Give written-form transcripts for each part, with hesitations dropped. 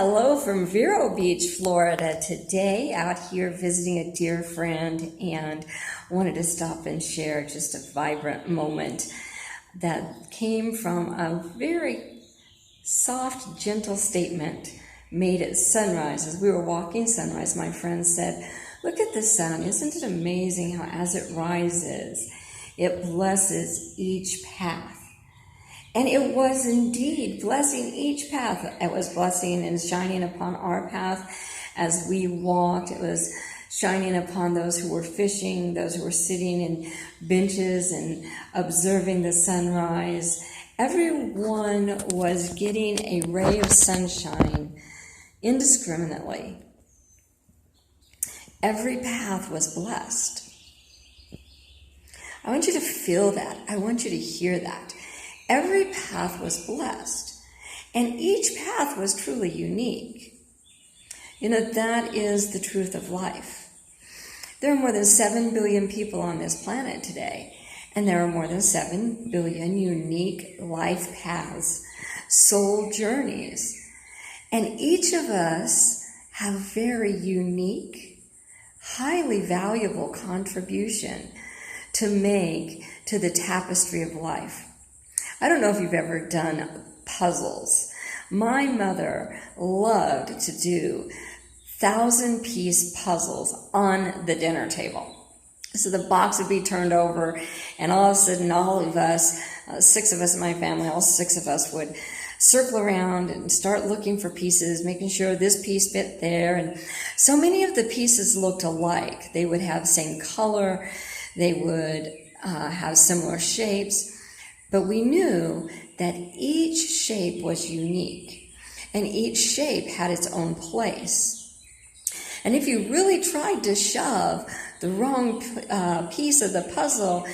Hello from Vero Beach, Florida. Today out here visiting a dear friend and wanted to stop and share just a vibrant moment that came from a very soft, gentle statement made at sunrise. As we were walking sunrise, my friend said, "Look at the sun. Isn't it amazing how as it rises, it blesses each path?" And it was indeed blessing each path. It was blessing and shining upon our path as we walked. It was shining upon those who were fishing, those who were sitting in benches and observing the sunrise. Everyone was getting a ray of sunshine indiscriminately. Every path was blessed. I want you to feel that. I want you to hear that. Every path was blessed, and each path was truly unique. You know, that is the truth of life. There are more than 7 billion people on this planet today, and there are more than 7 billion unique life paths, soul journeys. And each of us have a very unique, highly valuable contribution to make to the tapestry of life. I don't know if you've ever done puzzles. My mother loved to do 1,000-piece puzzles on the dinner table. So the box would be turned over, and all of a sudden, all of us, 6 of us in my family, all 6 of us would circle around and start looking for pieces, making sure this piece fit there. And so many of the pieces looked alike. They would have the same color. They would have similar shapes. But we knew that each shape was unique, and each shape had its own place. And if you really tried to shove the wrong piece of the puzzle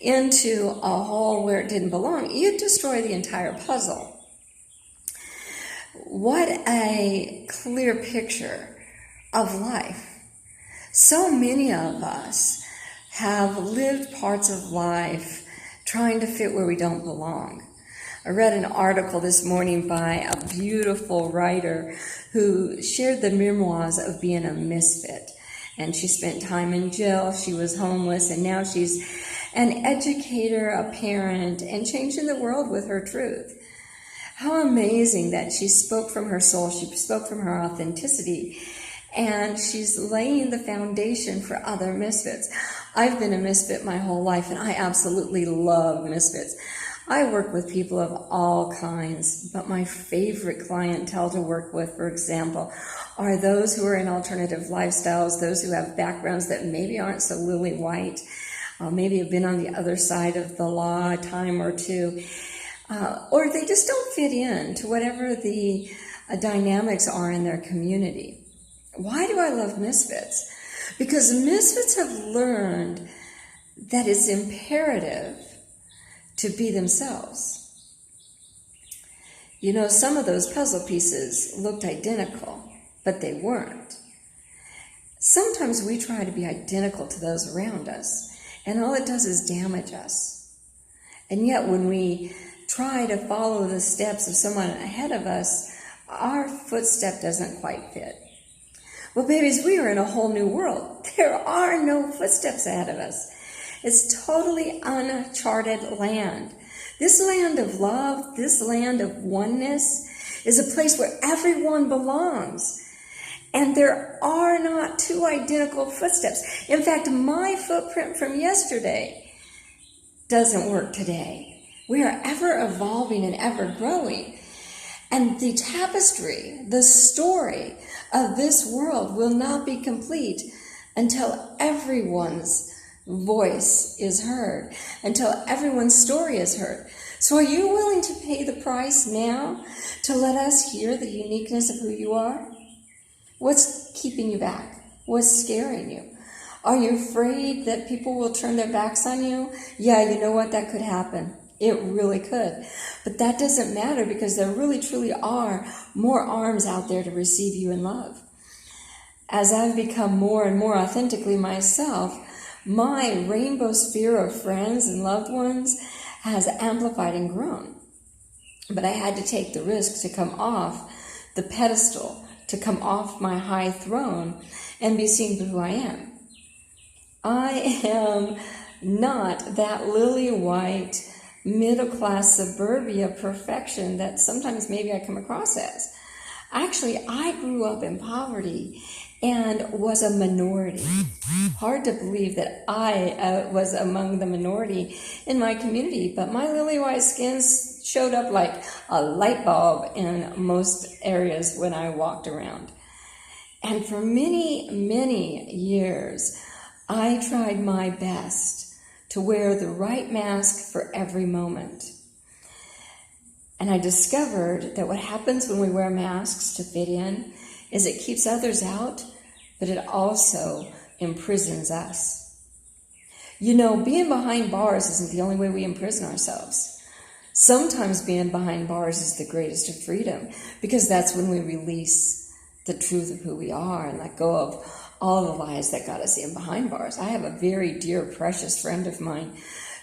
into a hole where it didn't belong, you'd destroy the entire puzzle. What a clear picture of life. So many of us have lived parts of life trying to fit where we don't belong. I read an article this morning by a beautiful writer who shared the memoirs of being a misfit. And she spent time in jail, she was homeless, and now she's an educator, a parent, and changing the world with her truth. How amazing that she spoke from her soul, she spoke from her authenticity, and she's laying the foundation for other misfits. I've been a misfit my whole life, and I absolutely love misfits. I work with people of all kinds, but my favorite clientele to work with, for example, are those who are in alternative lifestyles, those who have backgrounds that maybe aren't so lily white, maybe have been on the other side of the law a time or two, or they just don't fit in to whatever the dynamics are in their community. Why do I love misfits? Because misfits have learned that it's imperative to be themselves. You know, some of those puzzle pieces looked identical, but they weren't. Sometimes we try to be identical to those around us, and all it does is damage us. And yet when we try to follow the steps of someone ahead of us, our footstep doesn't quite fit. Well, babies, we are in a whole new world. There are no footsteps ahead of us. It's totally uncharted land. This land of love, this land of oneness, is a place where everyone belongs. And there are not 2 identical footsteps. In fact, my footprint from yesterday doesn't work today. We are ever evolving and ever growing. And the tapestry, the story of this world will not be complete until everyone's voice is heard, until everyone's story is heard. So are you willing to pay the price now to let us hear the uniqueness of who you are? What's keeping you back? What's scaring you? Are you afraid that people will turn their backs on you? Yeah, you know what? That could happen. It really could. But that doesn't matter because there really truly are more arms out there to receive you in love. As I've become more and more authentically myself, my rainbow sphere of friends and loved ones has amplified and grown. But I had to take the risk to come off the pedestal, to come off my high throne and be seen for who I am. I am not that lily white, middle-class suburbia perfection that sometimes maybe I come across as. Actually, I grew up in poverty and was a minority. Hard to believe that I was among the minority in my community, but my lily white skin showed up like a light bulb in most areas when I walked around. And for many, many years, I tried my best to wear the right mask for every moment. And I discovered that what happens when we wear masks to fit in is it keeps others out, but it also imprisons us. You know, being behind bars isn't the only way we imprison ourselves. Sometimes being behind bars is the greatest of freedom, because that's when we release the truth of who we are and let go of all the lies that got us in behind bars. I have a very dear, precious friend of mine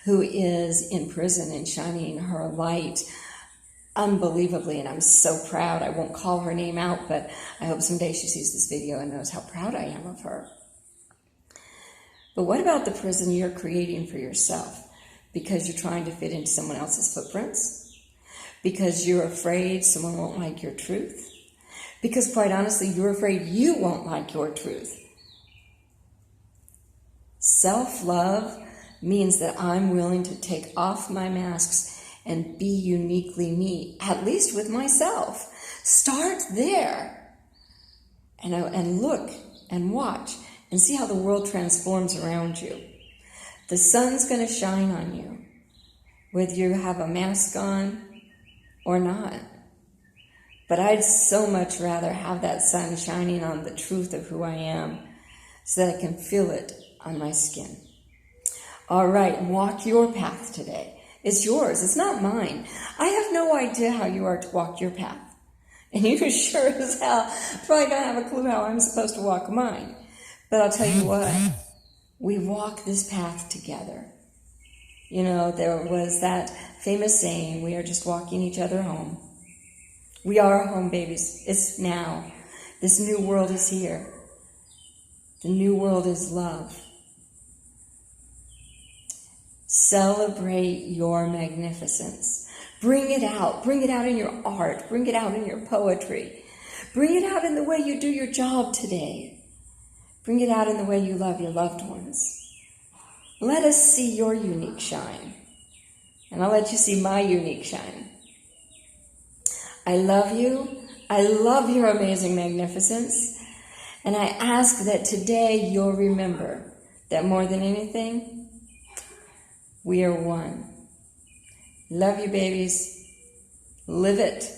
who is in prison and shining her light unbelievably, and I'm so proud. I won't call her name out, but I hope someday she sees this video and knows how proud I am of her. But what about the prison you're creating for yourself because you're trying to fit into someone else's footprints? Because you're afraid someone won't like your truth? Because quite honestly, you're afraid you won't like your truth. Self-love means that I'm willing to take off my masks and be uniquely me, at least with myself. Start there and look and watch and see how the world transforms around you. The sun's going to shine on you, whether you have a mask on or not. But I'd so much rather have that sun shining on the truth of who I am so that I can feel it on my skin. All right, walk your path today. It's yours. It's not mine. I have no idea how you are to walk your path. And you sure as hell probably don't have a clue how I'm supposed to walk mine. But I'll tell you what, we walk this path together. You know, there was that famous saying, we are just walking each other home. We are home, babies. It's now. This new world is here. The new world is love. Celebrate your magnificence. Bring it out. Bring it out in your art. Bring it out in your poetry. Bring it out in the way you do your job today. Bring it out in the way you love your loved ones. Let us see your unique shine. And I'll let you see my unique shine. I love you. I love your amazing magnificence. And I ask that today you'll remember that more than anything, we are one. Love you, babies. Live it.